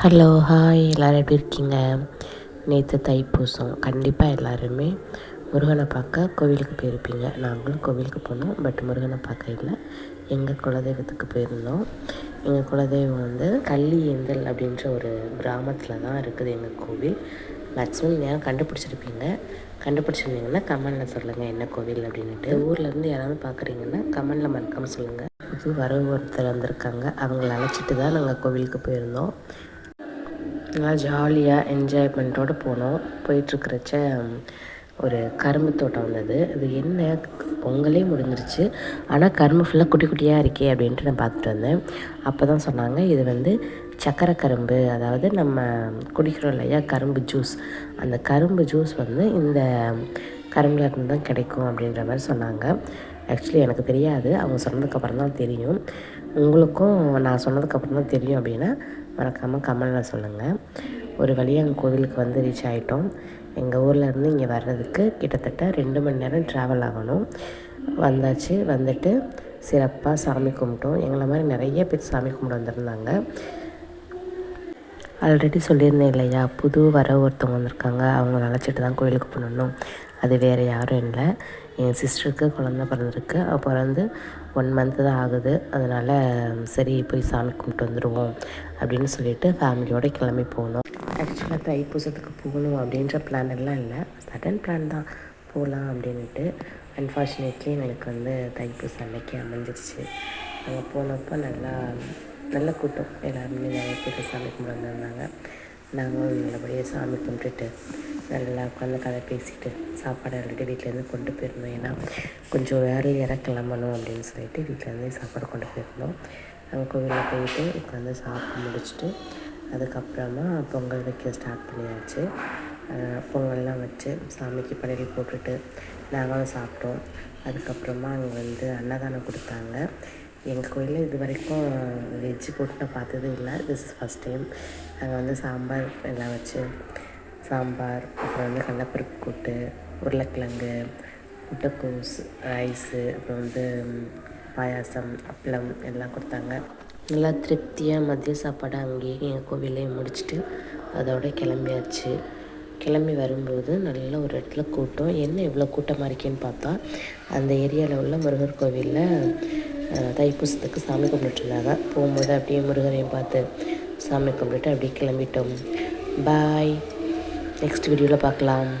Hello hi எல்லோரும் எப்படி இருக்கீங்க? நேற்று தைப்பூசம். கண்டிப்பாக எல்லாருமே முருகனை பார்க்க கோவிலுக்கு போயிருப்பீங்க. நாங்களும் கோவிலுக்கு போனோம். பட் முருகனை பார்க்க இல்லை, எங்கள் குலதெய்வத்துக்கு போயிருந்தோம். எங்கள் குலதெய்வம் வந்து கள்ளியேந்தல் அப்படின்ற ஒரு கிராமத்தில் தான் இருக்குது எங்கள் கோவில். மேக்ஸிமம் யாரும் கண்டுபிடிச்சிருப்பீங்க. கண்டுபிடிச்சிருந்தீங்கன்னா கமெண்டில் சொல்லுங்கள் என்ன கோவில் அப்படின்ட்டு. ஊர்லேருந்து யாராவது பார்க்குறீங்கன்னா கமெண்டில் மறக்காமல் சொல்லுங்கள். இது ஒருத்தர் வந்திருக்காங்க, அவங்கள அழைச்சிட்டு தான் நாங்கள் கோவிலுக்கு போயிருந்தோம். நல்லா ஜாலியாக என்ஜாய்மெண்ட்டோடு போனோம். போயிட்டுருக்கிறச்ச ஒரு கரும்பு தோட்டம் வந்தது. அது என்ன, பொங்கலே முடிஞ்சிருச்சு, ஆனால் கரும்பு ஃபுல்லாக குட்டி குட்டியாக இருக்கே அப்படின்ட்டு நான் பார்த்துட்டு வந்தேன். அப்போ தான் சொன்னாங்க, இது வந்து சக்கரை கரும்பு, அதாவது நம்ம குடிக்கிறோம் இல்லையா கரும்பு ஜூஸ், அந்த கரும்பு ஜூஸ் வந்து இந்த கரும்பில் இருந்து தான் கிடைக்கும் அப்படின்ற மாதிரி சொன்னாங்க. ஆக்சுவலி எனக்கு தெரியாது, அவங்க சொன்னதுக்கப்புறம் தான் தெரியும். உங்களுக்கும் நான் சொன்னதுக்கப்புறம் தான் தெரியும் அப்படின்னா மறக்காமல் கமெண்டில் சொல்லுங்கள். ஒரு வழியாக எங்கள் கோவிலுக்கு வந்து ரீச் ஆகிட்டோம். எங்கள் ஊர்லேருந்து இங்கே வர்றதுக்கு கிட்டத்தட்ட 2 மணி நேரம் ட்ராவல் ஆகணும். வந்தாச்சு. வந்துட்டு சிறப்பாக சாமி கும்பிட்டோம். எங்களை மாதிரி நிறைய பேர் சாமி கும்பிட வந்திருந்தாங்க. ஆல்ரெடி சொல்லியிருந்தேன் இல்லையா, புது வர ஒருத்தவங்க வந்திருக்காங்க, அவங்கள அழைச்சிட்டு தான் கோயிலுக்கு போகணும். அது வேறு யாரும் இல்லை, என் சிஸ்டருக்கு குழந்த பிறந்திருக்கு. அவள் பிறந்து 1 மந்த்து தான் ஆகுது. அதனால் சரி போய் சாமி கும்பிட்டு வந்துடுவோம் அப்படின்னு சொல்லிட்டு ஃபேமிலியோடு கிளம்பி போனோம். ஆக்சுவலாக தைப்பூசத்துக்கு போகணும் அப்படின்ற பிளான் எல்லாம் இல்லை, சடன் பிளான் தான், போகலாம் அப்படின்ட்டு. அன்ஃபார்ச்சுனேட்லி எங்களுக்கு வந்து தைப்பூசம் அன்னைக்கு அமைஞ்சிருச்சு. அங்கே போனப்போ நல்ல கூட்டம், எல்லாருமே நிறைய பேர் சாமி கும்பிட வந்திருந்தாங்க. நாங்களும் நல்லபடியாக சாமி கும்பிட்டுட்டு நல்லா உட்காந்து கதை பேசிட்டு சாப்பாடு ஆல்ரெடி வீட்டிலேருந்து கொண்டு போயிருந்தோம். ஏன்னா கொஞ்சம் வேலையாக கிளம்பணும் அப்படின்னு சொல்லிட்டு வீட்டிலேருந்து சாப்பாடு கொண்டு போயிருந்தோம். நாங்கள் கோவிலில் போயிட்டு உட்காந்து சாப்பிட்டு முடிச்சுட்டு அதுக்கப்புறமா பொங்கல் வைக்க ஸ்டார்ட் பண்ணியாச்சு. பொங்கல்லாம் வச்சு சாமிக்கு படையல் போட்டுட்டு நாங்களும் சாப்பிட்டோம். அதுக்கப்புறமா அங்கே வந்து அன்னதானம் கொடுத்தாங்க. எங்கள் கோயிலில் இது வரைக்கும் வெஜ்ஜு போட்டு நான் பார்த்ததே இல்லை, திஸ் இஸ் ஃபஸ்ட் டைம். நாங்கள் வந்து சாம்பார் எல்லாம் வச்சு சாம்பார், அப்புறம் வந்து கடலப்பருப்பு கூட்டு, உருளைக்கிழங்கு, முட்டைக்கோஸ், ரைஸு, அப்புறம் வந்து பாயாசம், அப்பளம் எல்லாம் கொடுத்தாங்க. நல்லா திருப்தியாக மதிய சாப்பாடு அங்கேயே எங்கள் கோவிலே முடிச்சுட்டு அதோட கிளம்பியாச்சு. கிளம்பி வரும்போது நல்ல ஒரு இடத்துல கூட்டம். என்ன இவ்வளோ கூட்டமாக இருக்கேன்னு பார்த்தா, அந்த ஏரியாவில் உள்ள முருகர் கோவிலில் தைப்பூசத்துக்கு சாமி கும்பிட்டுருந்தாங்க. போகும்போது அப்படியே முருகரையும் பார்த்து சாமி கும்பிட்டுட்டு அப்படியே கிளம்பிட்டோம். பாய், நெக்ஸ்ட் வீடியோவில் பார்க்கலாம்.